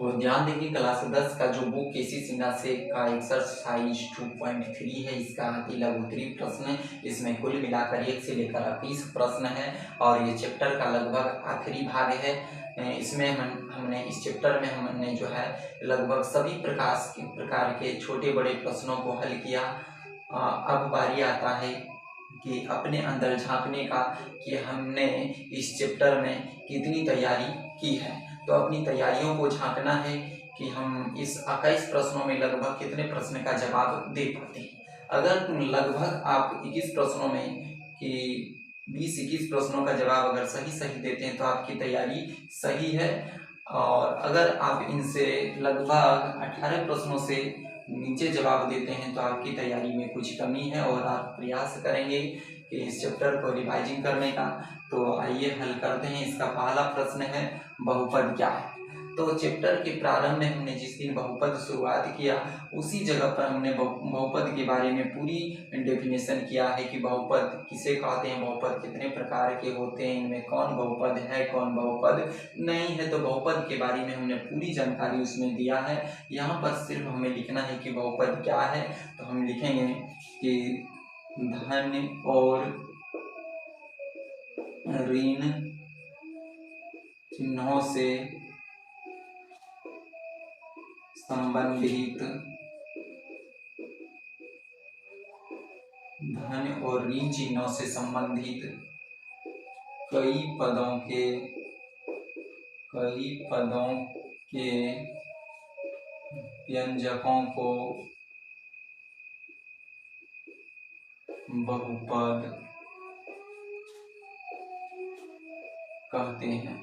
तो ध्यान देखिए क्लास 10 का जो बुक केसी सिन्हा से का एक्सरसाइज 2.3 है, इसका अति लघुत्तरीय प्रश्न है। इसमें कुल मिलाकर 1 से लेकर 20 प्रश्न है और ये चैप्टर का लगभग आखिरी भाग है। इसमें हमने इस चैप्टर में हमने जो है लगभग सभी प्रकार के छोटे बड़े प्रश्नों को हल किया। अब बारी आता है कि अपने अंदर झांकने का कि हमने इस चैप्टर में कितनी तैयारी की है। तो अपनी तैयारियों को झांकना है कि हम इस 21 प्रश्नों में लगभग कितने प्रश्न का जवाब दे पाते हैं। अगर लगभग आप 21 प्रश्नों में कि 20-21 प्रश्नों का जवाब अगर सही देते हैं तो आपकी तैयारी सही है। और अगर आप इनसे लगभग 18 प्रश्नों से नीचे जवाब देते हैं तो आपकी तैयारी में कुछ कमी है और आप प्रयास करेंगे कि इस चैप्टर को रिवाइजिंग करने का। तो आइए हल करते हैं। इसका पहला प्रश्न है बहुपद क्या है। तो चैप्टर के प्रारंभ में हमने जिस दिन बहुपद शुरुआत किया उसी जगह पर हमने बहुपद के बारे में पूरी डेफिनेशन किया है कि बहुपद किसे कहते हैं, बहुपद कितने प्रकार के होते हैं, इनमें कौन बहुपद है कौन बहुपद नहीं है। तो बहुपद के बारे में हमने पूरी जानकारी उसमें दिया है। यहाँ पर सिर्फ हमें लिखना है कि बहुपद क्या है। तो हम लिखेंगे कि धन और ऋण चिन्हों से संबंधित धन और ऋण चिन्हों से संबंधित कई पदों के व्यंजकों को बहुपद कहते हैं।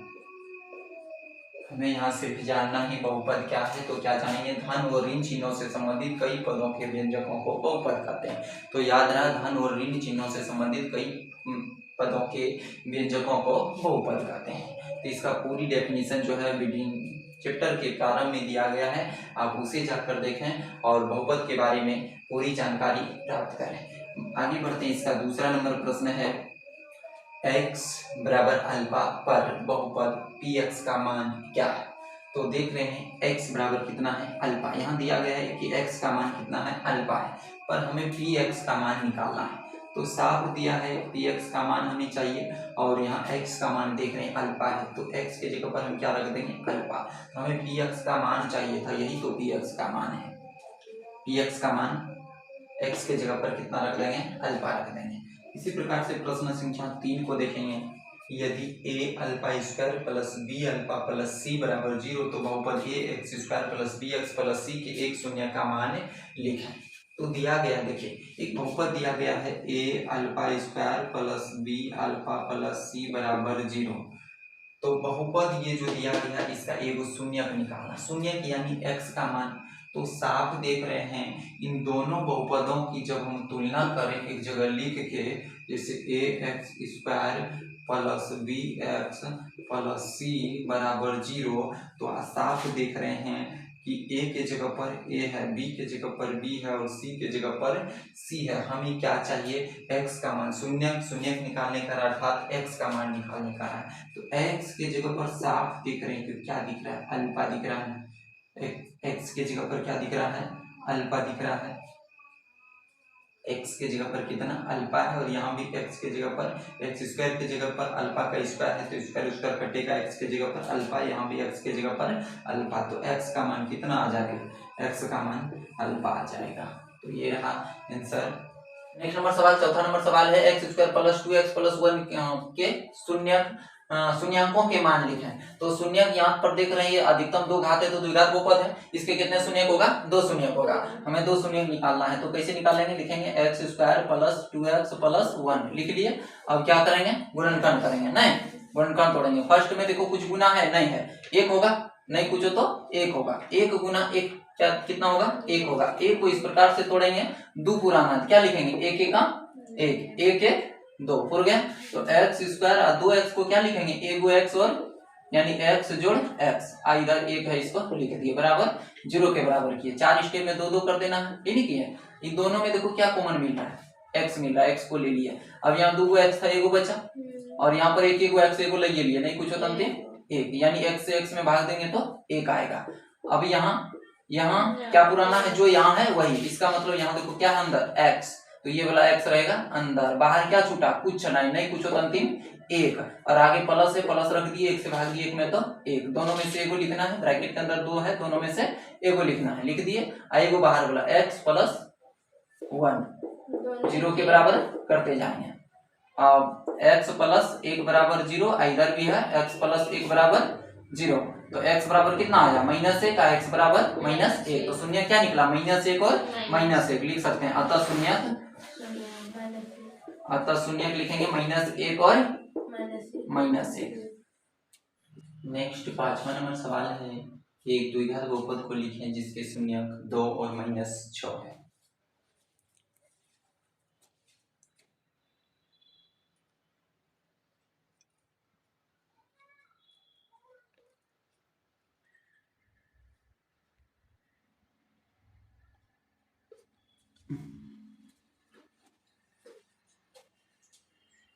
हमें यहाँ सिर्फ जानना ही बहुपद क्या है। तो क्या जानेंगे, धन और ऋण चिन्हों से संबंधित कई पदों के व्यंजकों को बहुपद कहते हैं। तो याद रहा, धन और ऋण चिन्हों से संबंधित कई पदों के व्यंजकों को बहुपद कहते हैं। तो इसका पूरी डेफिनेशन जो है चैप्टर के प्रारंभ में दिया गया है, आप उसे जाकर देखें और बहुपद के बारे में पूरी जानकारी प्राप्त करें। आगे बढ़ते हैं। इसका दूसरा नंबर प्रश्न है x बराबर अल्फा पर बहुपद px का मान क्या है। तो देख रहे हैं x बराबर कितना है, अल्फा। यहाँ दिया गया है कि x का मान कितना है, अल्फा है, पर हमें px का मान निकालना है। तो साफ दिया है px का मान हमें चाहिए और यहाँ x का मान देख रहे हैं अल्फा है। तो x के जगह पर हम क्या रख देंगे, अल्फा। तो हमें px का मान चाहिए था, यही तो px का मान है। px का मान x के जगह पर कितना रख देंगे, अल्फा रख देंगे। इसी प्रकार से प्रश्न संख्या 3 को देखेंगे। यदि a alpha square plus b alpha plus c बराबर 0 तो बहुपद a x square plus b x plus c के एक शून्य का मान लिखें। तो दिया गया, देखिए एक बहुपद दिया गया है a alpha square plus b alpha plus c बराबर 0। तो बहुपद ये जो दिया गया इसका एक शून्य निकालना, शून्य यानी x का मान। तो साफ देख रहे हैं इन दोनों बहुपदों की जब हम तुलना करें एक जगह लिख के, जैसे a x square plus b x plus c बराबर 0, तो साफ देख रहे हैं कि a के जगह पर a है, b के जगह पर b है और c के जगह पर c है। हमें क्या चाहिए, x का मान, शून्य निकालने का अर्थात x का मान निकालने का है। तो x के जगह पर साफ दिख रहे हैं कि क्या दिख रहा है, अल्फा दिख रहा है। x के जगह पर क्या दिख रहा है, अल्फा दिख रहा है। x के जगह पर कितना, अल्फा है। और यहाँ भी x के जगह पर, एक्स स्क्वायर के जगह पर अल्फा का स्क्वायर है तो स्क्वायर कटेगा, x के जगह पर अल्फा, यहाँ भी x के जगह पर अल्फा। तो x का मान कितना आ जाएगा, x का मान अल्फा आ जाएगा। तो ये रहा आंसर। नेक्स्ट नंबर सवाल, चौथा नंबर सवाल है x square plus 2x plus 1 के शून्यांकों के मान लिखें। तो शून्यक यहाँ पर देख रहे हैं, ये अधिकतम दो घात है तो द्विघात बहुपद है, इसके कितने शून्यक होगा, दो शून्यक होगा। हमें दो शून्यक निकालना है। तो कैसे निकालेंगे, लिखेंगे x square plus 2x plus 1 लिख लिए। अब क्या करेंगे, गुणनखंड करेंगे, नहीं गुणनखंड तोड़ेंगे। फर्स्ट में देखो कुछ गुना है, नहीं है, एक होगा, नहीं कुछ हो तो एक होगा। एक गुना एक क्या कितना होगा, एक होगा। एक को इस प्रकार से तोड़ेंगे, दो पुराना क्या लिखेंगे, एक एक एक, एक एक दो, पुर गया। तो एक्स स्क्वायर और 2x को क्या लिखेंगे, एगो x और यानी x जोड़ x, इधर एक है इसको लिख दिए बराबर 0 के बराबर किए। 4 स्टेप में 2 कर देना है, ये नहीं किए। इन दोनों में देखो क्या कॉमन मिल रहा है, x मिल रहा है, x को ले लिया। अब यहाँ 2 x था, एगो बचा, और यहाँ पर एक एगो x एगो ले लिए, नहीं कुछ होता एक, यानी x से x में भाग देंगे तो 1 आएगा। अब यहाँ क्या पुराना है, जो यहाँ है वही, इसका मतलब यहाँ देखो क्या है अंदर x, तो ये वाला x रहेगा अंदर, बाहर क्या छूटा, कुछ नहीं कुछ होता, अंतिम एक, और आगे प्लस है, प्लस रख दिए, एक से भाग दिए, एक में तो एक, दोनों में से एगो लिखना है, ब्रैकेट के अंदर दो है, दोनों में से एगो लिखना है, लिख दिए, एगो बाहर वाला x प्लस 1 जीरो के बराबर करते जाएंगे। अब x प्लस 1 बराबर 0, इधर भी है x प्लस 1 बराबर 0, तो x बराबर कितना आया, -1, x बराबर -1, तो शून्य क्या निकला, -1 और -1 लिख सकते हैं, अतः शून्य लिखेंगे -1 और -1। नेक्स्ट 5वां नंबर सवाल है, एक द्विघात बहुपद को लिखें जिसके शून्यक 2 और -6 है।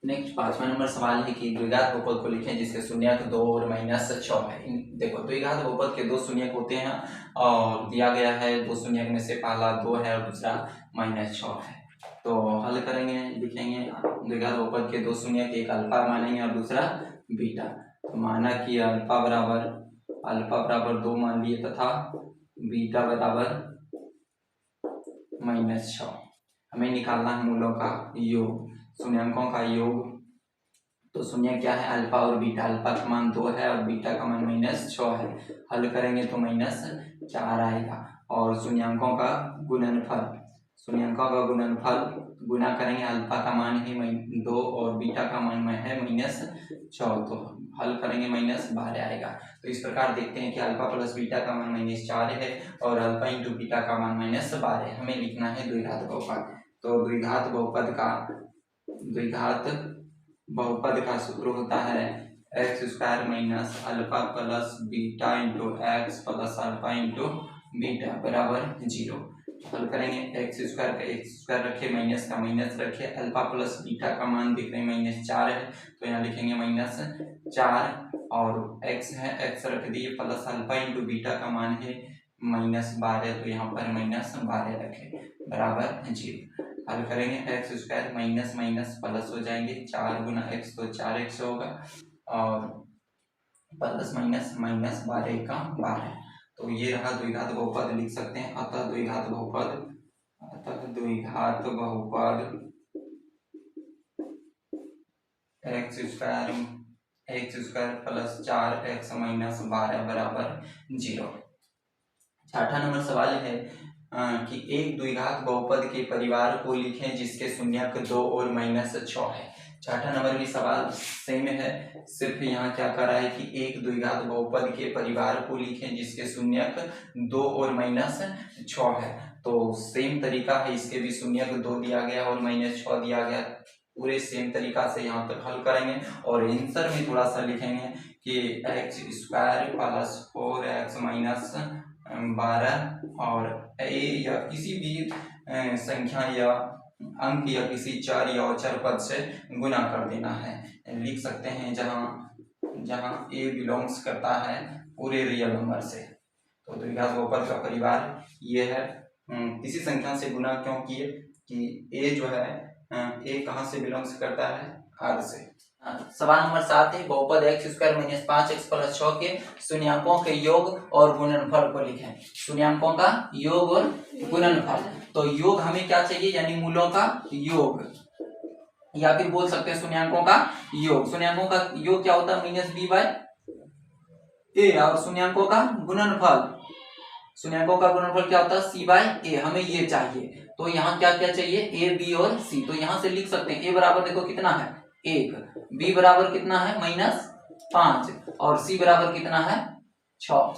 नेक्स्ट 5वां नंबर सवाल है कि द्विघात बहुपद को लिखें जिसके शून्यक 2 और -6 है। देखो द्विघात बहुपद के दो शून्यक होते हैं और दिया गया है दो शून्यक में से पहला 2 है और दूसरा -6 है, तो हल करेंगे, लिखेंगे द्विघात बहुपद के दो शून्यक, एक अल्फा मानेंगे और दूसरा बीटा, तो माना कि अल्फा बराबर 2 मान लिए तथा बीटा बराबर -6। हमें निकालना है मूलों का योग, शून्यंकों का योग, तो शून्य क्या है, अल्फा और बीटा, अल्फा का मान 2 है और बीटा का मान -6 है, हल करेंगे तो -4 आएगा, और शून्यंकों का गुणनफल गुना करेंगे, अल्फा का मान है 2 और बीटा का मान है -6, तो हल करेंगे -12 आएगा। तो इस प्रकार देखते हैं कि अल्फा प्लस बीटा का मान -4 है और अल्फा इंटू बीटा का मान -12 है। हमें लिखना है द्विघात बहुपद, तो द्विघात बहुपद का सूत्र होता है x² minus alpha plus beta into x plus alpha into beta बराबर 0। हल करेंगे, x² का x² रखे, माइनस का माइनस रखे, अल्फा प्लस बीटा का मान दिख रहे हैं -4 है, तो यहाँ लिखेंगे -4, और x है, x रख दिए, प्लस अल्फा इंटू बीटा का मान है -12, तो यहाँ पर -12 रखे बराबर 0। हल करेंगे, x² माइनस माइनस प्लस हो जाएंगे, 4 गुना x तो 4x होगा, और प्लस माइनस -12 का 12, तो ये रहा द्विघात बहुपद, लिख सकते हैं अतः द्विघात बहुपद x² प्लस 4x माइनस 12 बराबर 0। 6वां नंबर सवाल है कि एक द्विघात बहुपद के परिवार को लिखें जिसके शून्यक 2 और -6 है। 6वां नंबर भी सवाल सेम है, सिर्फ यहाँ क्या कर रहा है कि एक द्विघात बहुपद के परिवार को लिखें जिसके शून्यक 2 और -6 है, तो सेम तरीका है, इसके भी शून्यक 2 दिया गया और -6 दिया गया, पूरे सेम तरीका से यहाँ पर हल करेंगे, और आंसर में थोड़ा सा लिखेंगे कि x² प्लस 4x माइनस 12 और a या किसी भी संख्या या अंक या किसी चर या अचर पद से गुना कर देना है। लिख सकते हैं जहां a बिलोंग्स करता है पूरे रियल नंबर से, तो द्विघात बहुपद का परिवार ये है। किसी संख्या से गुना क्यों किए कि a जो है a कहाँ से बिलोंग्स करता है, r से। सवाल नंबर 7 है, बहुपद x² माइनस 5x प्लस 6 के शून्यंकों के योग और गुणनफल को लिखें। शून्यंकों का योग और गुणनफल, तो योग हमें क्या चाहिए, यानी मूलों का योग, या फिर बोल सकते हैं शून्यंकों का योग। शून्यंकों का योग क्या होता है, -b/a, और शून्यंकों का गुणनफल क्या होता है, c/a, हमें ये चाहिए। तो यहाँ क्या क्या चाहिए, a, b और c, तो यहाँ से लिख सकते हैं a बराबर देखो कितना है 1, b बराबर कितना है -5, और c बराबर कितना है 6,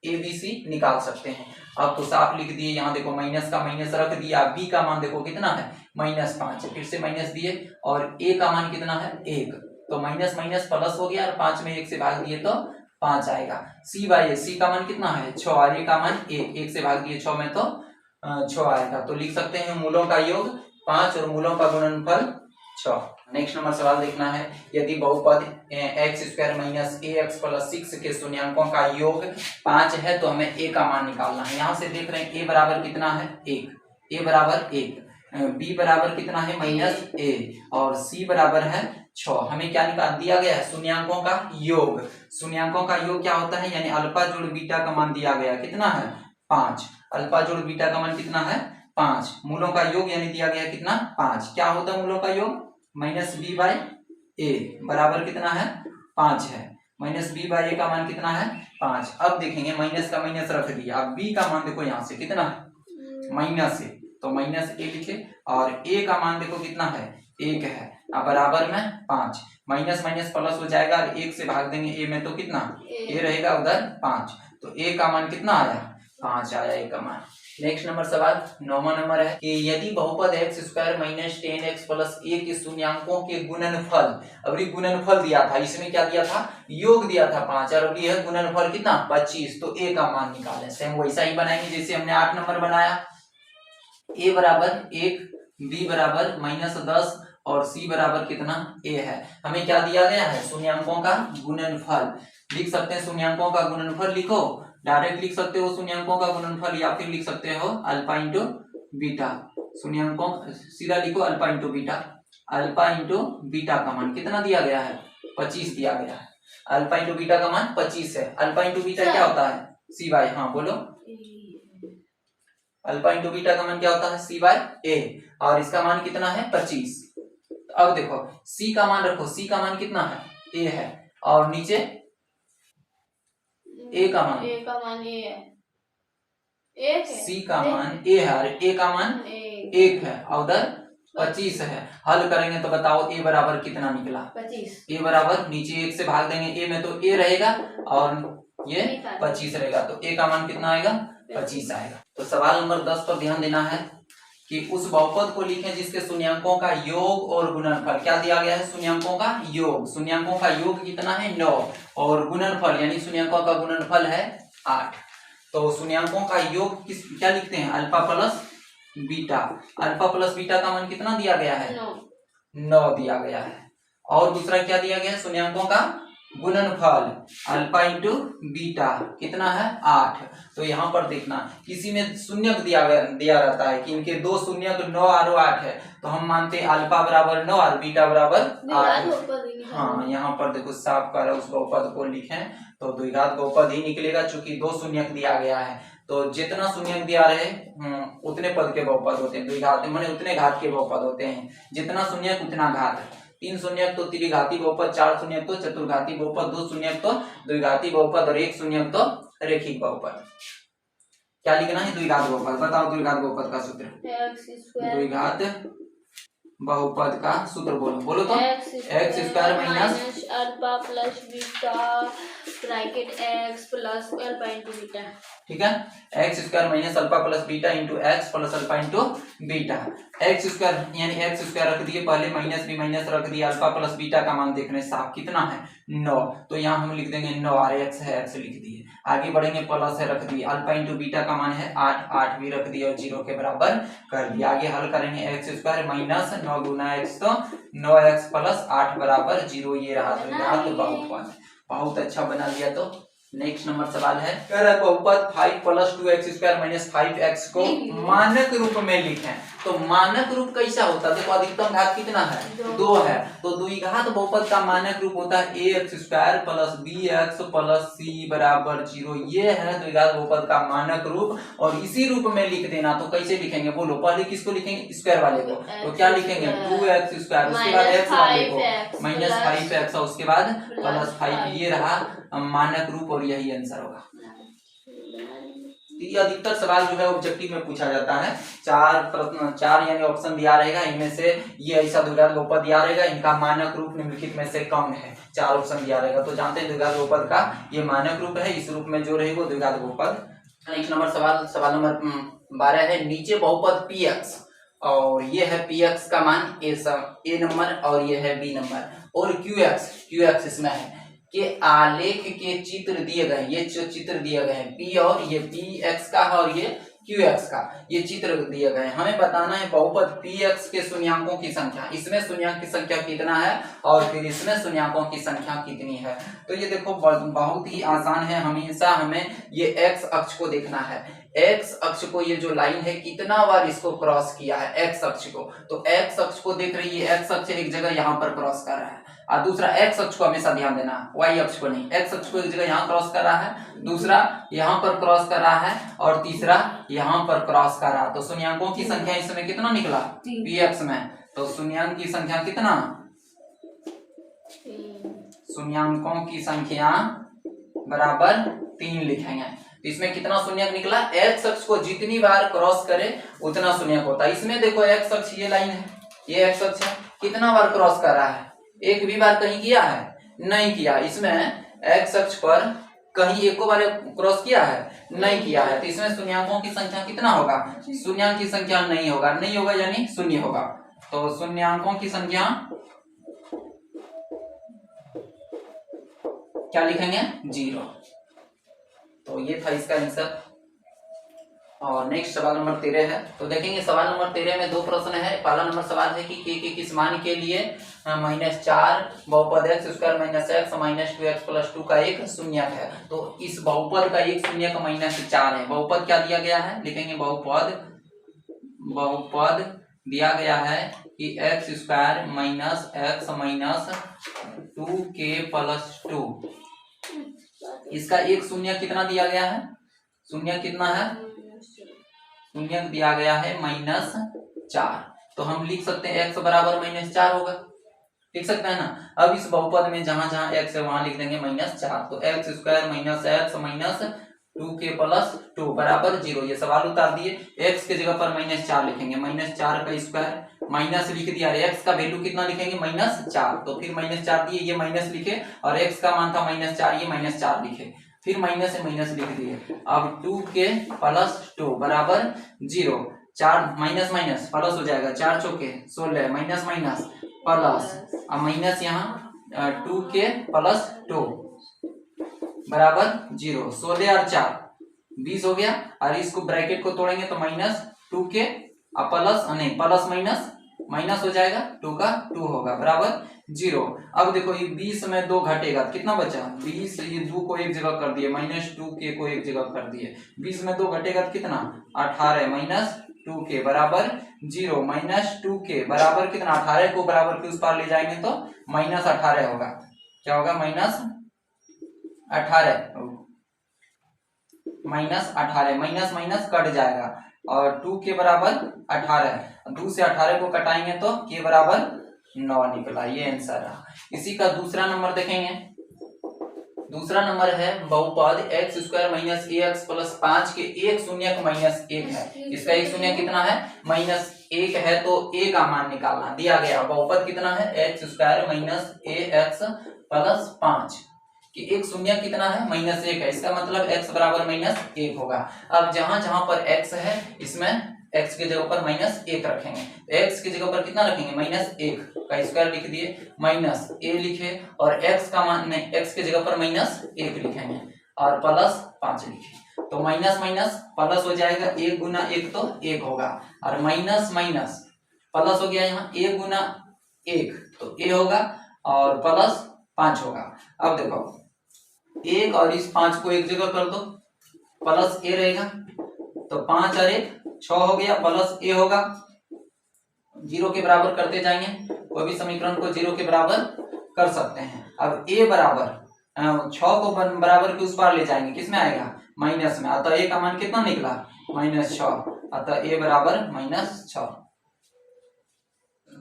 a b c निकाल सकते हैं। अब तो साफ लिख दिए, यहाँ देखो माइनस का माइनस रख दिया, b का मान देखो कितना है -5, फिर से माइनस दिए, और a का मान कितना है 1, तो माइनस माइनस प्लस हो गया, और 5 में 1 से भाग दिए तो 5 आएगा। c का मान कितना है 6, और a का मान 1 से भाग दिए 6 में तो 6 आएगा। तो लिख सकते हैं मूलों का योग 5 और मूलों का गुणनफल 6। नेक्स्ट नंबर सवाल देखना है, यदि बहुपद एक्स स्क्वायर माइनस ए एक्स प्लस 6 के शून्यांकों का योग 5 है तो हमें ए का मान निकालना है। यहाँ से देख रहे हैं ए बराबर कितना है 1, ए बराबर 1, बी बराबर कितना है माइनस ए और सी बराबर है 6। हमें क्या निकाल दिया गया है शून्यांकों का योग। शून्यांकों का योग क्या होता है, यानी अल्फा जोड़ बीटा का मान दिया गया कितना है 5, अल्फा जोड़ बीटा का मान कितना है 5, मूलों का योग यानी दिया गया कितना 5। क्या होता है मूलों का योग माइनस बी बाई ए बराबर कितना है 5 है, माइनस बी बाई ए का मान कितना है 5। अब देखेंगे माइनस का माइनस रख दिया, अब बी का मान देखो यहाँ से कितना है माइनस ए, तो माइनस ए लिखे और ए का मान देखो कितना है 1 है, अब बराबर में 5, माइनस माइनस प्लस हो जाएगा और 1 से भाग देंगे ए में तो कितना ए रहेगा उधर 5, तो ए का मान कितना आया 5 आया ए का मान। नेक्स्ट नंबर सवाल 9वां नंबर है कि यदि बहुपद x square minus 10x plus a के शून्यांकों के गुणनफल, अब ये गुणनफल दिया था, इसमें क्या दिया था योग दिया था 5 और अब ये गुणनफल कितना 25, तो ए का मान निकालें। सेम वैसा ही बनाएंगे जैसे हमने 8 नंबर बनाया, ए बराबर 1, बी बराबर माइनस 10 और सी बराबर कितना ए है। हमें क्या दिया गया है शून्यांकों का गुणनफल, लिख सकते हैं शून्यांकों का गुणनफल, लिखो डायरेक्ट लिख सकते हो शून्यांकों का गुणनफल या फिर लिख सकते हो अल्फा इंटू बीटा, शून्यांकों सीधा लिखो alpha into beta, alpha into beta का मान कितना दिया गया है 25 दिया गया है, अल्फा इंटू बीटा का मान 25 है। अल्फा इंटू बीटा क्या होता है सी बाई, हाँ बोलो, अल्फा इंटू बीटा का मान क्या होता है सी बाई ए और इसका मान कितना है 25। अब देखो सी का मान रखो, सी का मान कितना है ए है और नीचे ए का मान ए है, सी का मान ए है और ए का मान 1 है और उधर 25 है। हल करेंगे तो बताओ ए बराबर कितना निकला 25, ए बराबर नीचे 1 से भाग देंगे ए में तो ए रहेगा और ये 25 रहेगा, तो ए का मान कितना आएगा 25 आएगा। तो सवाल नंबर 10 पर ध्यान देना है कि उस बहुपद को लिखें जिसके शून्यांकों का योग और गुणनफल, क्या दिया गया है शून्यांकों का योग, शून्यांकों का योग कितना है 9 और गुणनफल यानी शून्यांकों का गुणनफल है 8। तो शून्यांकों का योग किस क्या लिखते हैं alpha plus beta, alpha plus beta का मान कितना दिया गया है 9 दिया गया है और दूसरा क्या दिया गया है शून्यांकों का गुणनफल अल्फा इंटू बीटा कितना है 8। तो यहाँ पर देखना किसी में शून्यक दिया रहता है कि इनके दो शून्यक 9 और 8 है, तो हम मानते हैं अल्फा बराबर 9 और बीटा बराबर 8। हाँ यहाँ पर देखो साफ कर उस बहुपद को लिखें तो द्विघात बहुपद ही निकलेगा, चूंकि दो शून्यक दिया गया है तो जितना शून्यक दिया रहे उतने पद के बहुपद होते हैं, द्विघात माने उतने घात के बहुपद होते हैं, जितना शून्यक उतना घात। 3 शून्यक तो त्रिघाती बहुपद, 4 शून्यक तो चतुर्घाती बहुपद, 2 शून्यक तो द्विघाती बहुपद और 1 शून्यक तो रेखिक बहुपद। क्या लिखना है द्विघात बहुपद, बताओ द्विघात बहुपद का सूत्र, द्विघात बहुपद का सूत्र बोलो, बोलो तो x square minus alpha plus beta bracket x plus alpha into beta, ठीक है, x square minus alpha plus beta into x plus alpha into beta. X square यानी एक्स स्क्वायर रख दिए, पहले माइनस भी माइनस रख दिया, अल्फा प्लस बीटा का मान देख रहे हैं साफ कितना है 9, तो यहाँ हम लिख देंगे 9 और एक्स है एक्स लिख दिए, आगे बढ़ेंगे प्लस है रख दिए, अल्फा इंटू बीटा का मान है 8, 8 भी रख दिया और 0 के बराबर कर दिया। आगे हल करेंगे एक्स स्क्वायर माइनस 9 गुना एक्स तो 9x प्लस 8 बराबर 0, ये रहा द्विघात बहुपद। बहुत अच्छा बना लिया। तो नेक्स्ट नंबर सवाल है, कह रहा है बहुपद 5 plus 2x square minus 5x को मानक रूप में लिखें। तो मानक रूप कैसा होता है, देखो अधिकतम घात कितना है 2 है, तो द्विघात बहुपद का मानक रूप होता है ax square plus bx plus c बराबर 0, ये है द्विघात बहुपद का मानक रूप। और इसी रूप में लिख देना, तो कैसे लिखेंगे बोलो, पहले किसको लिखेंगे स्क्वायर वाले को, तो क्या लिखेंगे 2x स्क्वायर, उसके बाद x वाले को माइनस 5x और उसके बाद प्लस 5, ये रहा मानक रूप और यही आंसर होगा। ये अधिकतर सवाल जो है ऑब्जेक्टिव में पूछा जाता है, 4 यानी ऑप्शन दिया रहेगा, इनमें से ये ऐसा द्विघात बहुपद दिया रहेगा, इनका मानक रूप निम्नलिखित में से कम है, 4 ऑप्शन दिया रहेगा। तो जानते हैं द्विघात बहुपद का ये मानक रूप है, इस रूप में जो रहेगा द्विघात बहुपद। नेक्स्ट नंबर सवाल नंबर 12 है, नीचे बहुपद px और ये है px का मान a नंबर और ये है b नंबर और qx इसमें है के आलेख के चित्र दिए गए, ये जो चित्र दिए गए हैं p और ये px का है और ये QX का ये चित्र दिए गए। हमें बताना है बहुपद PX के शून्यांकों की संख्या। इसमें शून्यांक की संख्या कितना है और फिर इसमें शून्यांकों की संख्या कितनी है। तो ये देखो बहुत ही आसान है। हमेशा हमें ये X अक्ष को देखना है। X अक्ष को ये जो लाइन है कितना बार इसको क्रॉस किया है X अक्ष को। तो X अक्ष को देख रही है, X अक्ष एक जगह यहाँ पर क्रॉस कर रहा है और दूसरा X अक्ष को हमेशा ध्यान देना, Y अक्ष को नहीं। X अक्ष को एक जगह यहाँ क्रॉस कर रहा है, दूसरा यहाँ पर क्रॉस कर रहा है और तीसरा यहाँ पर क्रॉस कर रहा है। तो शून्यांकों की संख्या इसमें कितना निकला PX में। तो शून्यांक की संख्या कितना, शून्यांकों की संख्या बराबर 3 लिखेंगे। इसमें कितना शून्यक निकला, X अक्ष को जितनी बार क्रॉस करे उतना शून्यक होता है। इसमें देखो X अक्ष ये लाइन है, ये X अक्ष है, कितना बार क्रॉस कर रहा है, एक भी बार कहीं किया है, नहीं किया। इसमें X अक्ष पर कहीं एक बार क्रॉस किया है, नहीं किया है। तो इसमें शून्यांकों की संख्या कितना होगा, शून्यांक की संख्या नहीं होगा, नहीं होगा यानी शून्य होगा। तो शून्यांकों की संख्या क्या लिखेंगे, 0। तो ये था इसका आंसर। और नेक्स्ट सवाल नंबर 13 है। तो देखेंगे सवाल नंबर 13 में 2 प्रश्न है। पहला नंबर सवाल है कि k के किस मान के लिए -4 बहुपद x square minus x minus 2x plus 2 का एक शून्यक है। तो इस बहुपद का एक शून्यक -4 है। बहुपद क्या दिया गया है, लिखेंगे बहुपद दिया गया है कि x square minus x minus 2k plus 2। इसका एक शून्य कितना दिया गया है, शून्य कितना है, शून्य दिया गया है -4। तो हम लिख सकते हैं x बराबर -4 होगा, लिख सकते हैं ना। अब इस बहुपद में जहां जहां x है वहां लिख देंगे -4। तो x square minus x minus 2k plus 2 बराबर 0। ये सवाल उतार दिए। x के जगह पर -4 लिखेंगे, -4 का स्क्वायर, माइनस लिख दिया, x का वैल्यू कितना लिखेंगे -4। तो फिर -4 दिए, ये माइनस लिखे और x का मान था -4, ये -4 लिखे, फिर माइनस से माइनस लिख दिए। अब 2k प्लस 2 बराबर 0। 4 माइनस माइनस प्लस हो जाएगा, 4 चौके 16, माइनस माइनस प्लस, अब माइनस यहाँ 2k प्लस 2 बराबर 0। 16 और 4 20 हो गया। और इसको ब्रैकेट को तोड़ेंगे तो -2k प्लस नहीं प्लस माइनस हो जाएगा, 2 का 2 होगा बराबर 0। अब देखो ये 20 में 2 घटेगा, कितना बचा 20, ये 2 को एक जगह कर दिए, -2k को एक जगह कर दिए। 20 में 2 घटेगा तो कितना 18 -2k बराबर 0। -2k बराबर कितना, 18 को बराबर के उस पार ले जाएंगे तो -18 होगा। क्या होगा, -18, -18, माइनस माइनस कट जाएगा और 2 के बराबर 18, 2 से 18 को कटाएंगे तो k बराबर 9 निकला। ये आंसर रहा। इसी का दूसरा नंबर देखेंगे। दूसरा नंबर है बहुपद x square minus ax plus 5 के एक शून्यक -1 है। इसका एक शून्य कितना है, -1 है। तो a का मान निकालना दिया गया। बहुपद कितना है, x square minus ax plus 5 कि एक शून्य कितना है, -1 है। इसका मतलब x बराबर -1 होगा। अब जहां जहां पर x है इसमें x के जगह पर -1 रखेंगे। x की जगह पर कितना रखेंगे, -1 का स्क्वायर लिख दिए, -a लिखे और x का मान नहीं, x के जगह पर -1 लिखेंगे और प्लस 5 लिखे। तो माइनस माइनस प्लस हो जाएगा, 1 गुना 1 तो 1 होगा और माइनस माइनस प्लस हो गया, यहाँ 1 गुना 1 तो a होगा और प्लस 5 होगा। अब देखो 1 और इस 5 को एक जगह कर दो, प्लस a रहेगा तो 5 और 1 6 हो गया, प्लस a होगा। 0 के बराबर करते जाएंगे, कोई भी समीकरण को 0 के बराबर कर सकते हैं। अब a बराबर 6 को बराबर के उस पार ले जाएंगे, किसमें आएगा, माइनस में। अतः a का मान कितना निकला, -6। अतः a बराबर -6।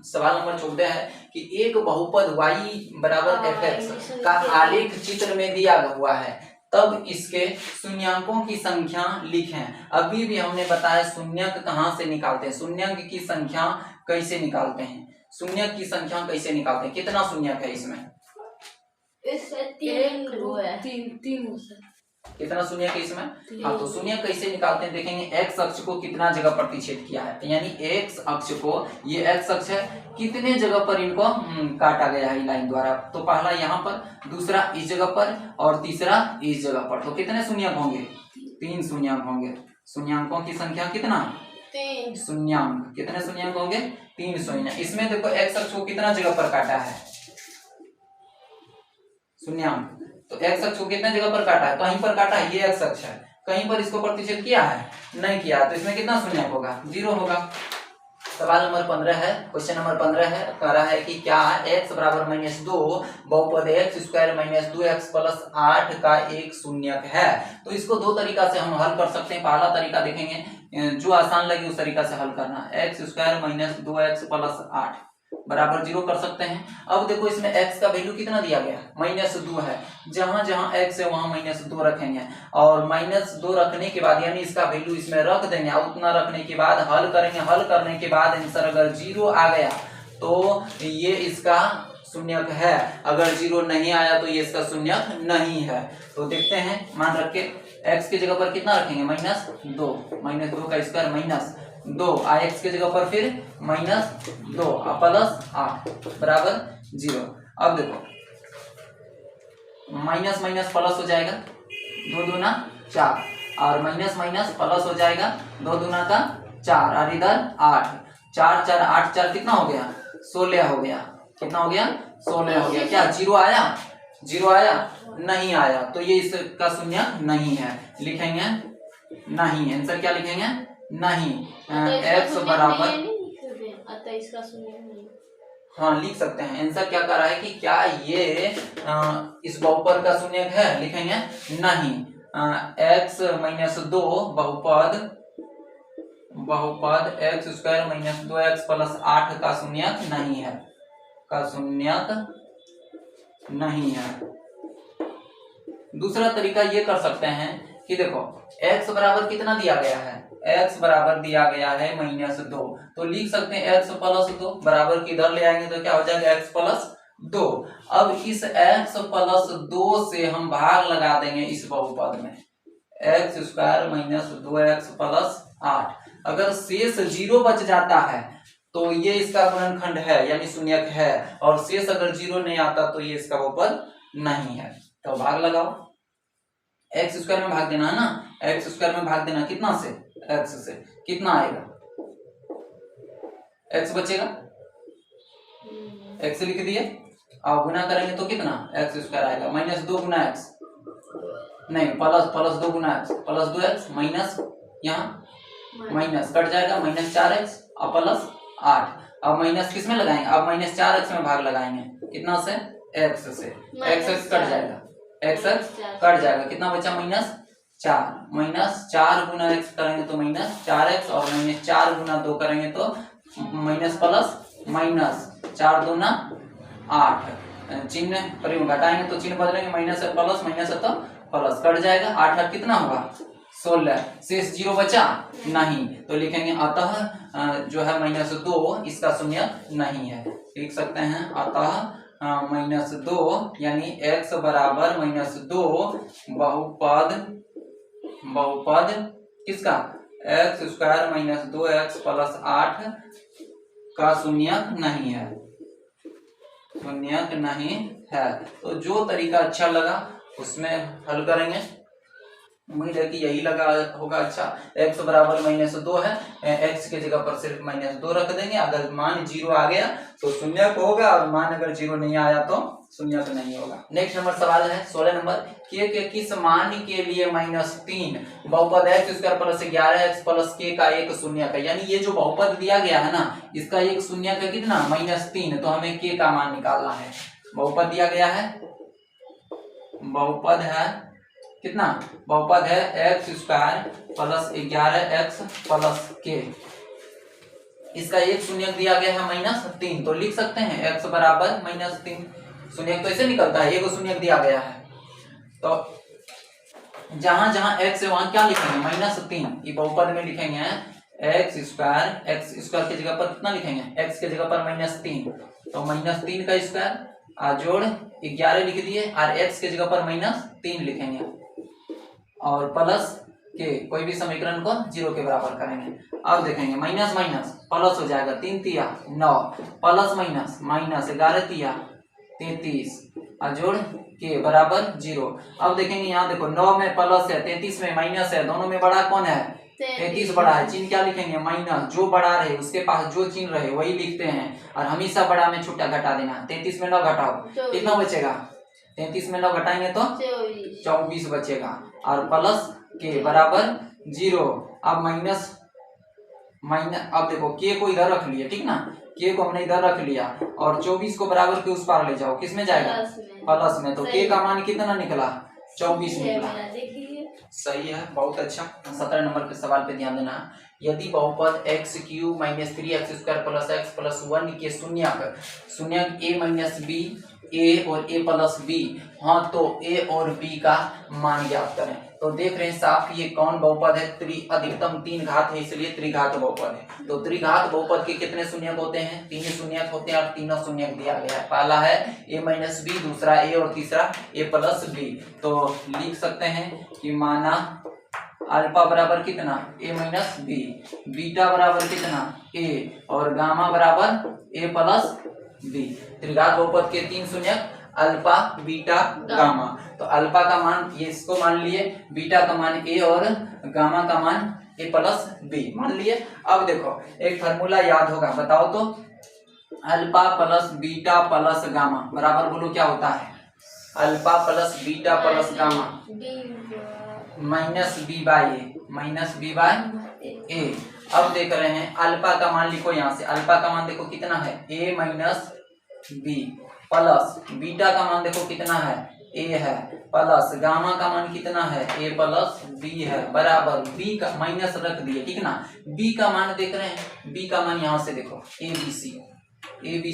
सवाल नंबर 14 है कि एक बहुपद y बराबर fx का आलेख चित्र में दिया हुआ है, तब इसके शून्यांकों की संख्या लिखें। अभी भी हमने बताया शून्यक कहां से निकालते हैं, शून्यक की संख्या कैसे निकालते हैं, शून्यक की संख्या कैसे निकालते हैं। कितना शून्यक है इसमें, तीन कितना शून्य है इसमें। हाँ, तो शून्य कैसे निकालते हैं देखेंगे। x अक्ष को कितना जगह प्रतिच्छेद किया है, यानी x अक्ष को, ये x अक्ष है, कितने जगह पर इनको काटा गया है लाइन द्वारा। तो पहला यहाँ पर, दूसरा इस जगह पर और तीसरा इस जगह पर। तो कितने शून्य होंगे, 3 शून्य होंगे। शून्यांकों की संख्या कितना? 3। शून्यांक। कितने शून्यांक होंगे? 3 शून्य। इसमें देखो एक्स अक्ष को कितना जगह पर काटा है? शून्यांक। तो एक्स अक्ष को कितने जगह पर काटा है? कहीं पर काटा है, ये एक्स अक्ष है, कहीं पर इसको प्रतिच्छेद किया है? नहीं किया। तो इसमें कितना शून्यांक होगा? 0 होगा। सवाल नंबर 15 है, क्वेश्चन नंबर 15 है, कह रहा है कि क्या x बराबर -2 बहुपद x स्क्वायर -2x प्लस 8 का एक शून्यक है। तो इसको दो तरीका से हम हल कर सकते हैं। पहला तरीका देखेंगे, जो आसान लगे उस तरीका से हल करना। x स्क्वायर -2x प्लस 8 बराबर 0 कर सकते हैं। अब देखो इसमें x का वैल्यू कितना दिया गया? -2 है। जहां जहां x है वहां -2 रखेंगे और -2 रखने के बाद यानी इसका वैल्यू इसमें रख देंगे। उतना रखने के बाद हल करेंगे। हल करने के बाद आंसर अगर 0 आ गया तो ये इसका शून्यक है, अगर 0 नहीं आया तो ये इसका शून्यक नहीं है। तो देखते हैं, मान रख के x की जगह पर कितना रखेंगे? -2 का स्क्वायर -2 x की जगह पर फिर -2 प्लस 8 बराबर 0। अब देखो माइनस माइनस प्लस हो जाएगा, 2 दूना 4 और माइनस माइनस प्लस हो जाएगा, 2 दूना का 4 और इधर 8, 4 4 8 4 कितना हो गया? 16 हो गया। कितना हो गया? 16 हो गया। क्या 0 आया? 0 आया? नहीं आया। तो ये इसका शून्यक नहीं है। लिखेंगे नहीं। आंसर क्या लिखेंगे? नहीं। x बराबर, अतः इसका शून्यक नहीं। हाँ लिख सकते हैं। आंसर क्या कर रहा है कि क्या ये इस बहुपद का शून्यक है? लिखेंगे नहीं। x -2 बहुपद x स्क्वायर -2x प्लस 8 का शून्यक नहीं है, का शून्यक नहीं है। दूसरा तरीका ये कर सकते हैं कि देखो x बराबर कितना दिया गया है? x बराबर दिया गया है -2, तो लिख सकते हैं x प्लस 2 बराबर की इधर ले आएंगे तो क्या हो जाएगा? x plus 2। अब इस x प्लस 2 से हम भाग लगा देंगे इस बहुपद में, x स्क्वायर -2x प्लस 8। अगर शेष 0 बच जाता है तो ये इसका गुणनखंड है यानी शून्यक है, और शेष अगर 0 नहीं आता तो ये इसका बहुपद नहीं है। तो भाग लगाओ, एक्स स्क्वायर में भाग देना है ना, एक्स स्क्वायर में भाग देना कितना से? एक्स से। कितना आएगा? एक्स बचेगा, एक्स लिख दिए और गुना करेंगे तो कितना? एक्स स्क्वायर आएगा। -2 गुना एक्स, नहीं प्लस 2 गुना एक्स प्लस 2x माइनस, यहाँ माइनस कट जाएगा, -4x और प्लस 8। अब माइनस किस में लगाएंगे? अब -4x में भाग लगाएंगे। कितना से? x से। x कट जाएगा, x कट जाएगा। कितना बचा? -4 -4 गुना x करेंगे तो -4x और -4 गुना 2 करेंगे तो माइनस प्लस माइनस, 4 दूना 8। चिन्ह परिवर्तन घटाएंगे तो चिन्ह बदलेंगे, माइनस है प्लस, माइनस है तो प्लस, कट जाएगा। 8 8 कितना होगा? 16। शेष 0 बचा नहीं, तो लिखेंगे अतः जो है -2 इसका शून्यक नहीं है। लिख सकते हैं अतः -2 यानी x बराबर -2 बहुपद किसका? x स्क्वायर -2x प्लस 8 का शून्यक नहीं है, शून्यक नहीं है। तो जो तरीका अच्छा लगा उसमें हल करेंगे। उम्मीद है कि यही लगा होगा अच्छा। x बराबर -2 है, x की जगह पर सिर्फ -2 रख देंगे। अगर मान 0 आ गया तो शून्यक होगा और मान अगर 0 नहीं आया तो शून्यक नहीं होगा। नेक्स्ट नंबर सवाल है 16 नंबर, k के किस मान के लिए -3 बहुपद x square plus 11x plus k का एक शून्यक है। यानी ये जो बहुपद दिया गया है ना, इसका एक शून्यक है कितना? -3। तो हमें k का मान निकालना है। बहुपद दिया गया है, बहुपद है कितना? बहुपद है x square plus 11x plus k, इसका एक शून्यक दिया गया है -3। तो लिख सकते हैं x बराबर -3। शून्यक तो ऐसे निकलता है, एक शून्यक दिया गया है तो जहां जहां x है वहां क्या लिखेंगे? -3। ये बहुपद में लिखेंगे x स्क्वायर की जगह पर कितना लिखेंगे? x की जगह पर -3, तो -3 का स्क्वायर जोड़ 11 लिख दिए और x की जगह पर -3 लिखेंगे और प्लस के कोई भी समीकरण को 0 के बराबर करेंगे। अब देखेंगे माइनस माइनस प्लस हो जाएगा, 3 तिया 9 प्लस माइनस -11 तिया 33 जोड़ के बराबर 0। अब देखेंगे यहाँ देखो 9 में प्लस है, 33 में माइनस है, दोनों में बड़ा कौन है? 33 बड़ा है। चिन्ह क्या लिखेंगे? माइनस। जो बड़ा रहे उसके पास जो चिन्ह रहे वही लिखते हैं, और हमेशा बड़ा में छोटा घटा देना। 33 में 9 घटाओ, कितना बचेगा? 33 में 9 घटाएंगे तो 24 बचेगा, और प्लस के बराबर 0। अब माइनस अब देखो के को इधर रख लिया, ठीक ना, के को हमने इधर रख लिया, और 24 को बराबर के उस पार ले जाओ, किसमें जाएगा? प्लस में। तो के का मान कितना निकला? 24 निकला। सही है, बहुत अच्छा। 17 नंबर के सवाल पे ध्यान देना। यदि बहुपद x³ - 3x² + x + 1 के शून्यक a - b, a और a + b, हाँ तो a और b का मान ज्ञात करें। तो देख रहे हैं साफ ये कौन बहुपद है? अधिकतम 3 घात है, इसलिए त्रिघात बहुपद है। तो त्रिघात बहुपद के कितने शून्यक होते हैं? 3 शून्यक होते हैं, और तीनों शून्यक दिया गया है। पहला है a - b, दूसरा a और तीसरा a + b। तो लिख सकते हैं कि माना अल्फा बराबर कितना? a - b, बीटा बराबर कितना? a, और गामा बराबर a + b। त्रिघात बहुपद के 3 शून्यक अल्फा, बीटा, गामा। तो अल्फा का मान ये इसको मान लिए, बीटा का मान a और गामा का मान a + b मान लिए। अब देखो एक फार्मूला याद होगा, बताओ तो। Alpha plus beta plus gamma बराबर, बोलो क्या होता है? Alpha plus beta plus gamma -b/a। अब देख रहे हैं अल्फा का मान लिखो यहाँ से। अल्फा का मान देखो कितना है? a - b, प्लस बीटा का मान देखो कितना है? a है, प्लस गामा का मान कितना है? a + b है, बराबर b का माइनस रख दिए, ठीक ना। b का मान देख रहे हैं, b का मान यहाँ से देखो abc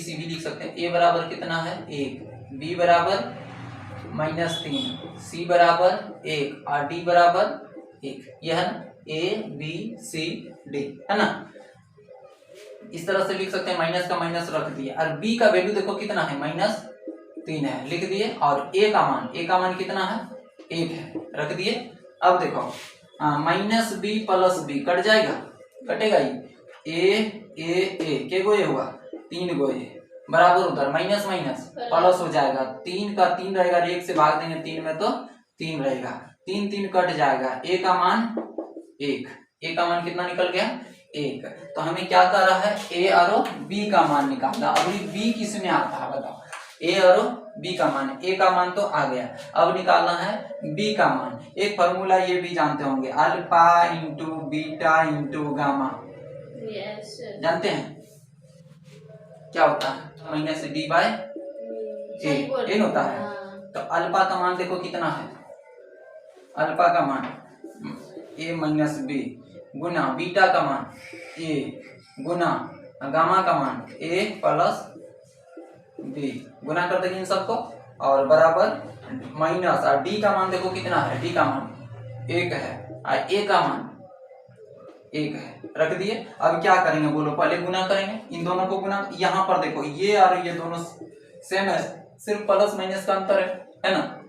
भी लिख सकते हैं। a बराबर कितना है? 1, b बराबर -3, c बराबर 1, और d बराबर 1। यह है ना a b c d, है ना। इस तरह से लिख सकते हैं, माइनस का माइनस रख दिए, और b का वैल्यू देखो कितना है? -3 है, लिख दिए। और a का मान कितना है? 1 है, रख दिए। अब देखो -b + b कट जाएगा, कटेगा ही। a के गोए हुआ? 3 गोए, बराबर उधर माइनस प्लस हो जाएगा। 3 का 3 रहेगा, 1 से भाग देंगे 3 में तो 3 रहेगा, 3 कट जाएगा। a का मान 1, a का मान कितना निकल गया? 1। तो हमें क्या कर रहा है? a और b का मान निकालना। अभी b किस में आता है बताओ? a और b का मान, a का मान तो आ गया, अब निकालना है b का मान। एक फॉर्मूला ये भी जानते होंगे, alpha into beta into gamma. जानते हैं क्या होता है? -d/a होता है। तो अल्फा का मान देखो कितना है? अल्फा का मान a - b गुना बीटा का मान a गुना गामा का मान a + b, गुना कर देंगे इन सबको, और बराबर माइनस, और d का मान देखो कितना है? d का मान 1 है, और a का मान 1 है, रख दिए। अब क्या करेंगे बोलो? पहले गुना करेंगे, इन दोनों को गुना। यहाँ पर देखो ये और ये दोनों सेम है, सिर्फ प्लस माइनस का अंतर है ना।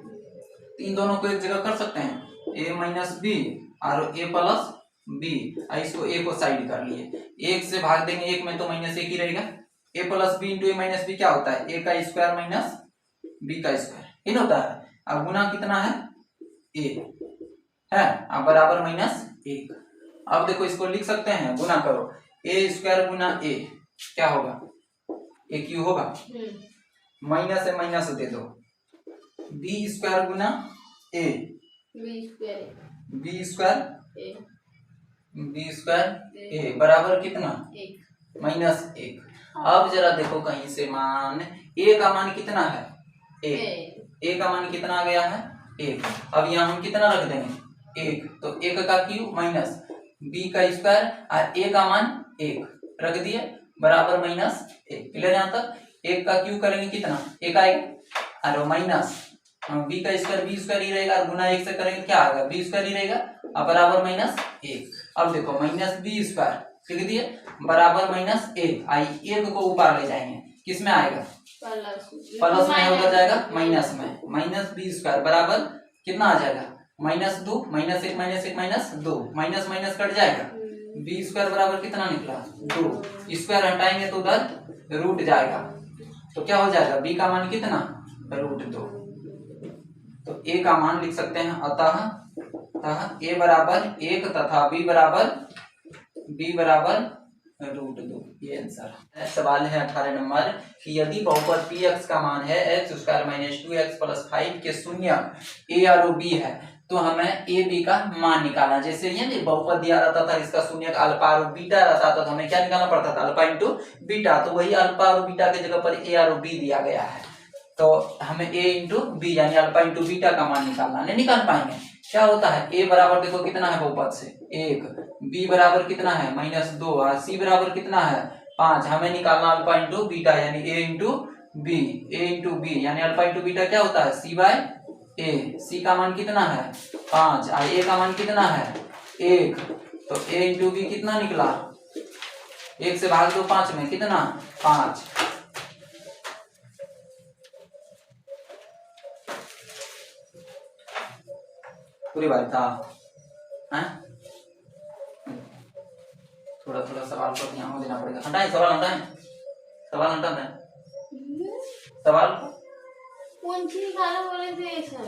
इन दोनों को एक जगह कर सकते हैं, a - b और a + b। इसको a को साइड कर लिए, 1 से भाग देंगे, 1 में तो -1 ही रहेगा। a + b × a - b क्या होता है? a का स्क्वायर माइनस b का स्क्वायर, इन होता है। अब गुना कितना है? a है, अब बराबर -1। अब देखो इसको लिख सकते हैं, गुना करो, a² गुना a क्या होगा? a³ होगा, माइनस है माइनस दे दो, b² गुना a, b² बराबर कितना? -1। अब जरा देखो कहीं से मान, a का मान कितना है? 1। a का मान कितना आ गया है? 1। अब यहाँ हम कितना रख देंगे? 1। तो 1 का क्यूब माइनस b का स्क्वायर, और a का मान 1 रख दिए, बराबर -1। क्लियर यहाँ तक? 1 का क्यूब करेंगे कितना? 1 आएगा, और माइनस b का स्क्वायर b² ही रहेगा, और गुना 1 से करेंगे क्या आएगा? b² ही रहेगा, और बराबर -1। अब देखो -b² लिख दिए, बराबर -1। 1 को ऊपर ले जाएंगे, किस में आएगा? प्लस में होकर जाएगा, माइनस में। -b² बराबर कितना आ जाएगा? -2, -1 -1 -2, माइनस माइनस कट जाएगा, b² बराबर कितना निकला? 2। स्क्वायर हटाएंगे तो उधर रूट जाएगा, तो क्या हो जाएगा? b का मान कितना? √2। तो a का मान लिख सकते हैं अतः a बराबर 1 तथा b बराबर √2। ये आंसर है। सवाल है 18 नंबर कि यदि बहुपद px का मान है x² - 2x + 5 के शून्य a और b है तो हमें a b का मान निकालना। जैसे ये बहुपद दिया रहता था, इसका शून्य अल्फा और बीटा रहता था तो हमें क्या निकालना पड़ता था, अल्फा इंटू बीटा। तो वही अल्फा और बीटा की जगह पर a और b दिया गया है, तो हमें a इंटू बी यानी अल्फा इंटू बीटा का मान निकालना। नहीं निकाल पाएंगे। क्या होता है, a बराबर देखो कितना है बहुपद से 1, b बराबर कितना है -2 और c बराबर कितना है 5। हमें निकालना अल्फा इंटू बीटा यानी a इंटू बी यानी अल्फा इंटू बीटा क्या होता है c/a। c का मान कितना है 5 और a का मान कितना है 1, तो a इंटू बी कितना निकला, 1 से भाग दो 5 में कितना 5। पूरी बात था हैं? थोड़ा थोड़ा सवाल पर ध्यान देना पड़ेगा। हटाएं सवाल, हटाएं सवाल, हटा दें सवाल को। कौन सी निकाला बोले थे सर?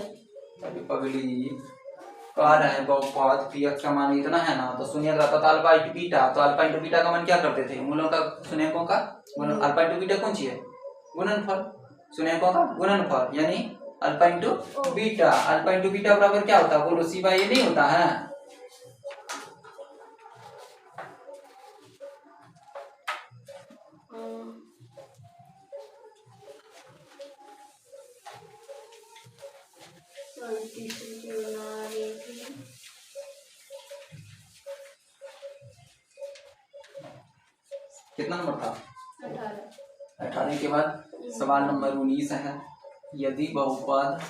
अभी पगली कह रहे हैं बहुपद px का मान इतना है ना, तो शून्य रहता था अल्फा इंटू बीटा। तो अल्फा इंटू बीटा का मान क्या करते थे, मूलों का शून्यकों का गुणन। अल्फा इंटू बीटा कौन सी है, गुणनफल, शून्यकों का गुणनफल यानी alpha into beta. Alpha into beta बराबर क्या होता है बोलो, c/a नहीं होता है। कितना नंबर था 18 के बाद सवाल नंबर 19 है। यदि बहुपद,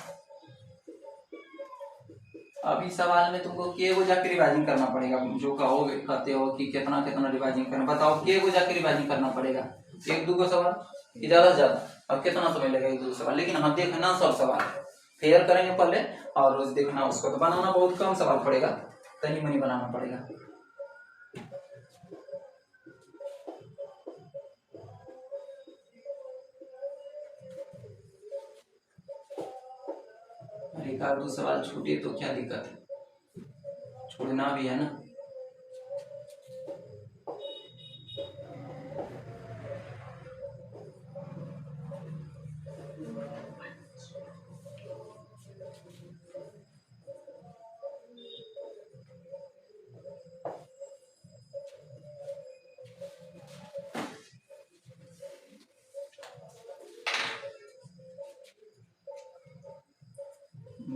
अभी सवाल में तुमको के को जाकर रिवाइजिंग करना पड़ेगा। जो कहोगे कहते हो कि कितना कितना रिवाइजिंग करना, बताओ के को जाकर रिवाइजिंग करना पड़ेगा। 1-2 सवाल ज्यादा से ज्यादा, अब कितना समय लगेगा 1-2 सवाल, लेकिन हम देखना सब सवाल फेयर करेंगे पहले और रोज देखना उसको। तो बनाना बहुत कम सवाल पड़ेगा, तनी मनी बनाना पड़ेगा। एक आध 2 सवाल छूटे तो क्या दिक्कत है, छोड़ना भी है ना।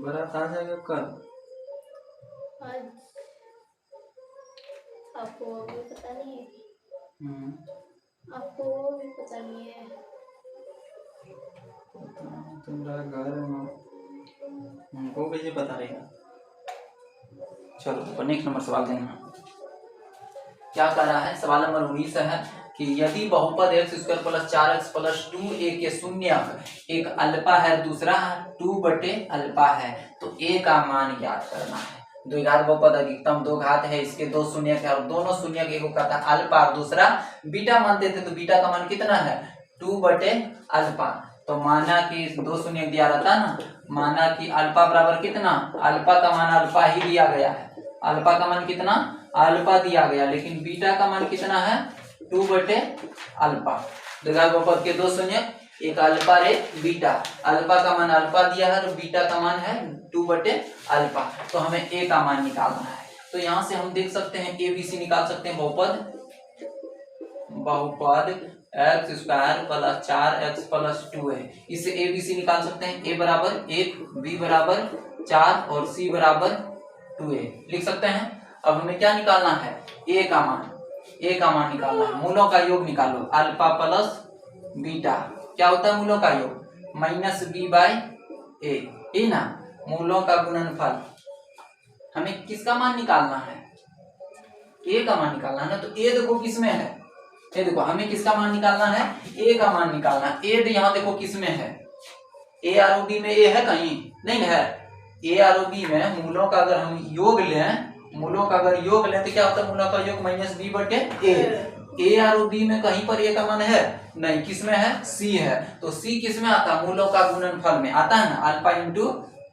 बारात आ जाएगा कल। आज आपको अभी पता नहीं है, आपको भी पता नहीं है। तुम्हारा घर हमको कैसे पता रहेगा। चलो नेक्स्ट नंबर सवाल देना। क्या कह रहा है, सवाल नंबर 19 है कि यदि बहुपद x² + 4x + 2a के शून्य एक अल्फा है दूसरा 2/अल्फा है तो a का मान ज्ञात करना है। द्विघात बहुपद अधिकतम 2 घात है, इसके 2 शून्य है और दोनों शून्य के एक कहता है अल्फा और दूसरा बीटा मानते थे, तो बीटा का मान कितना है 2/अल्फा। तो माना कि 2 शून्य दिया रहता ना, माना कि अल्फा बराबर कितना, अल्फा का मान अल्फा ही दिया गया है, अल्फा का मान कितना अल्फा दिया गया, लेकिन बीटा का मान कितना है 2/अल्फा। द्विघात बहुपद के 2 शून्य, एक अल्फा एक बीटा, अल्फा का मान अल्फा दिया है और बीटा का मान है 2/अल्फा। तो हमें a का मान निकालना है। तो यहाँ से हम देख सकते हैं ABC निकाल सकते हैं। बहुपद x² + 4x + 2 है, इससे ABC निकाल सकते हैं। a बराबर 1, b बराबर 4 और c बराबर 2a लिख सकते हैं। अब हमें क्या निकालना है, a का मान निकालना है। मूलों का योग निकालो, अल्फा प्लस बीटा क्या होता है मूलों का योग -b/a, है ना। मूलों का गुणनफल, हमें किसका मान निकालना है, a का मान निकालना है ना। तो a देखो किसमें है, ये देखो हमें किसका मान निकालना है, a का मान निकालना है। a यहाँ देखो किसमें है, a और b में a है कहीं नहीं है। a और b में मूलों का अगर हम योग लें, मूलों का अगर योग लें तो क्या होता है, मूलों का योग -b/a। ए और बी में कहीं पर ए का मान है नहीं, किसमें है, सी है। तो सी किस में आता है, मूलों का गुणनफल में आता है ना, अल्फा इंटू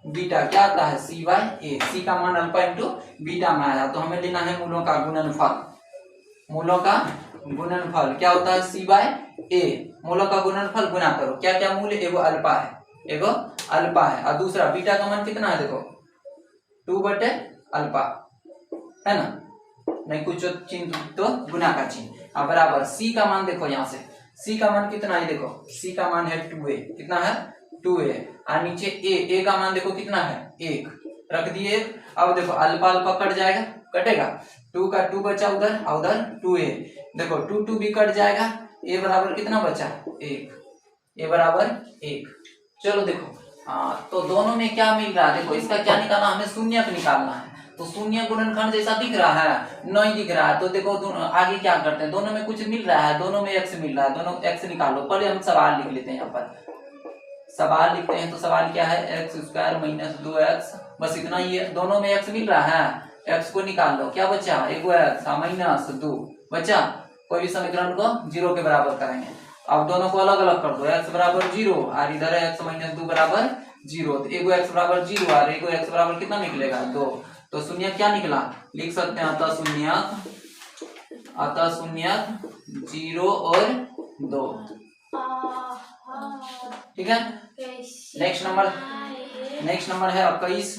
बीटा क्या आता है, सी बाई ए। सी का मान अल्फा इंटू बीटा में आया, तो हमें लेना है मूलों का गुणनफल। मूलों का गुणनफल क्या होता है, सी बाय ए। मूलों का गुणनफल गुना करो, क्या क्या मूल, एगो अल्फा है, एगो अल्फा है, और दूसरा बीटा का मान कितना है, देखो 2 अल्फा है ना, नहीं कुछ चिन्ह तो गुना का चिन्ह, अब बराबर सी का मान देखो, यहाँ से सी का मान कितना है, देखो सी का मान है 2a, कितना है 2a, और नीचे ए का मान देखो कितना है 1, रख दिए 1। अब देखो अल्फा अल्फा कट जाएगा, कटेगा, 2 का 2 बचा उधर, और उधर 2a, देखो 2 भी कट जाएगा, a बराबर कितना बचा 1, a बराबर 1। चलो देखो तो दोनों में क्या मिल रहा है, देखो इसका क्या निकालना, हमें शून्यक निकालना है। तो शून्य गुणनखंड जैसा दिख रहा है, नहीं दिख रहा है, तो देखो आगे क्या करते हैं, दोनों में कुछ मिल रहा है, दोनों में x मिल रहा है, दोनों x निकालो। पहले हम सवाल लिख लेते हैं, यहाँ पर सवाल लिखते हैं। तो सवाल क्या है, x² - 2x, बस इतना ही है। दोनों में x मिल रहा है, x को निकाल लो, क्या बचा, एगो x - 2 बचा। कोई भी समीकरण को 0 के बराबर करेंगे। अब दोनों को अलग अलग कर दो, x बराबर 0 और इधर है x - 2 बराबर 0, तो एगो x बराबर 0 और एगो x बराबर कितना निकलेगा 2। तो शून्य क्या निकला, लिख सकते हैं अतः शून्य 0 और 2। ठीक है, नेक्स्ट नंबर है 21।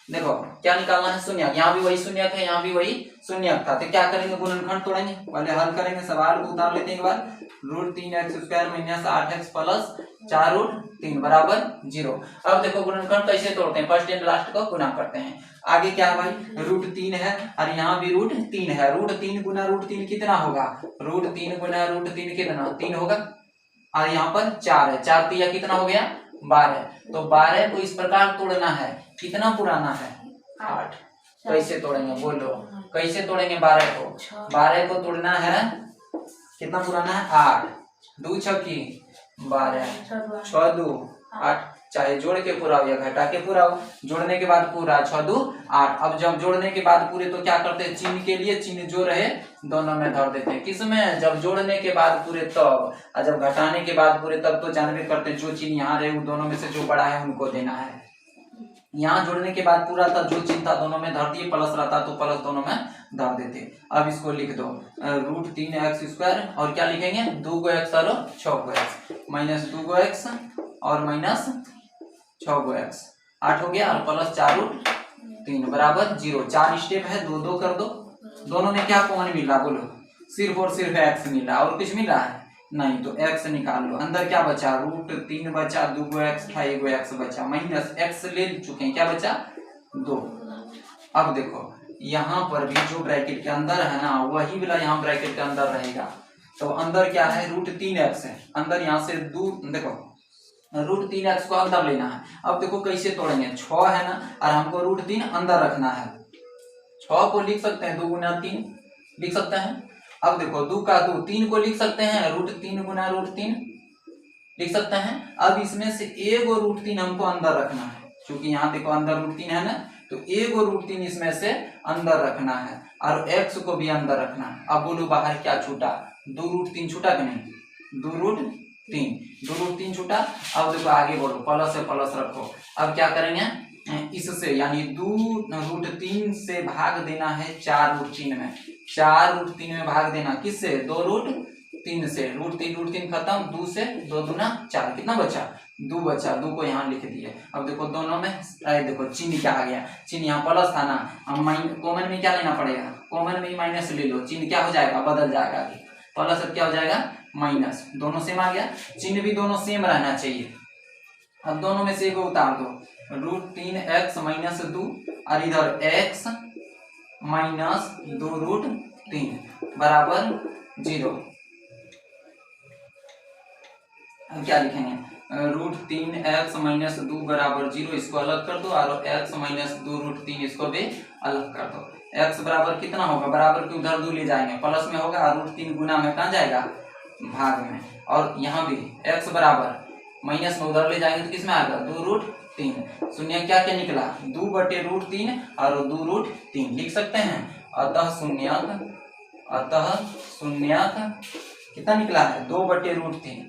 देखो क्या निकालना है, शून्यक। यहाँ भी वही शून्यक है, यहाँ भी वही शून्यक था, तो क्या करेंगे, गुणनखंड तोड़ेंगे, पहले हल करेंगे। सवाल को उतार लेते हैं एक बार, √3x² - 8x + 4√3 बराबर 0। अब देखो गुणनखंड कैसे तोड़ते हैं, फर्स्ट एंड लास्ट को गुना करते हैं। आगे क्या है भाई, √3 है और यहाँ भी √3 है, √3 गुना √3 कितना होगा, √3 गुना √3 कितना 3 होगा, और यहाँ पर 4 है, 4 तिया कितना हो गया 12। तो 12 को इस प्रकार तोड़ना है, कितना पुराना है 8। कैसे तोड़ेंगे बोलो, कैसे तोड़ेंगे 12 को, 12 को तोड़ना है, कितना पुराना है 8, 2 छक्की 12, 6 2 8, चाहे जोड़ के पूरा हो या घटा के पूरा हो, जोड़ने के बाद पूरा 6 2 8। अब जब जोड़ने के बाद पूरे तो क्या करते हैं, चिन्ह के लिए चिन्ह जो रहे दोनों में धर देते हैं, किसमें, जब जोड़ने के बाद पूरे तब, और जब घटाने के बाद पूरे तब तो जानवे करते हैं, जो चिन्ह यहाँ रहे वो दोनों में से जो बड़ा है उनको देना है। यहाँ जोड़ने के बाद पूरा था, जो चिन्ह था दोनों में धर दिए, प्लस रहता तो प्लस दोनों में धर देते। अब इसको लिख दो √3x² और क्या लिखेंगे 2x और 6x -2x और -6x 8 हो गया, और प्लस 4√3 बराबर 0। 4 स्टेप है, 2 2 कर दो। दोनों में क्या कॉमन मिल रहा बोलो, सिर्फ और सिर्फ x मिल रहा, और कुछ मिल रहा है नहीं, तो x निकाल लो। अंदर क्या बचा, √3 बचा, 2x था, एगो x बचा, माइनस x ले चुके हैं, क्या बचा 2। अब देखो यहाँ पर भी जो ब्रैकेट के अंदर है ना, वही वाला यहाँ ब्रैकेट के अंदर रहेगा। तो अंदर क्या है, √3x है, अंदर यहाँ से देखो √3x को अंदर लेना है। अब देखो कैसे तोड़ेंगे, 6 है ना, और हमको √3 अंदर रखना है। 6 को लिख सकते हैं 2 गुना 3 लिख सकते हैं। अब देखो 2 का 2, 3 को लिख सकते हैं, √3 गुना √3 लिख सकते हैं। अब इसमें से एगो √3 हमको अंदर रखना है, क्योंकि यहाँ देखो अंदर √3 है ना, तो एगो √3 इसमें से अंदर रखना है, और x को भी अंदर रखना है। अब बोलो बाहर क्या छूटा, 2√3 छूटा कि नहीं, 2√3 छूटा। अब देखो आगे बोलो, प्लस से प्लस रखो। अब क्या करेंगे, इससे यानी 2√3 से भाग देना है 4√3 में, 4√3 में भाग देना किससे, 2√3 से, √3 खत्म, 2 से 2 दूना 4, कितना बचा 2 बचा, 2 को यहाँ लिख दिए। अब देखो दोनों में देखो चिन्ह क्या आ गया, चिन्ह यहाँ प्लस था ना, हम कॉमन में क्या लेना पड़ेगा, कॉमन में ही माइनस ले लो, चिन्ह क्या हो जाएगा, बदल जाएगा, प्लस अब क्या हो जाएगा माइनस, दोनों सेम आ गया, चिन्ह भी दोनों सेम रहना चाहिए। अब दोनों में से एगो उतार दो, √3x - 2 और इधर x - 2√3 बराबर 0। अब क्या लिखेंगे, √3x - 2 बराबर 0, इसको अलग कर दो, और x - 2√3 इसको भी अलग कर दो। x बराबर कितना होगा, बराबर के उधर 2 ले जाएंगे, प्लस में होगा, और √3 गुना में कहाँ जाएगा, भाग में, और यहाँ भी x बराबर माइनस में उधर ले जाएंगे तो किसमें आएगा 2√3। शून्य क्या क्या निकला, 2/√3 और 2√3 लिख सकते हैं। अतः शून्यक अतः शून्यक कितना निकला है 2/√3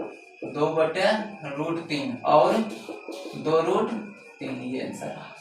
2/√3 और 2√3 ये आंसर है।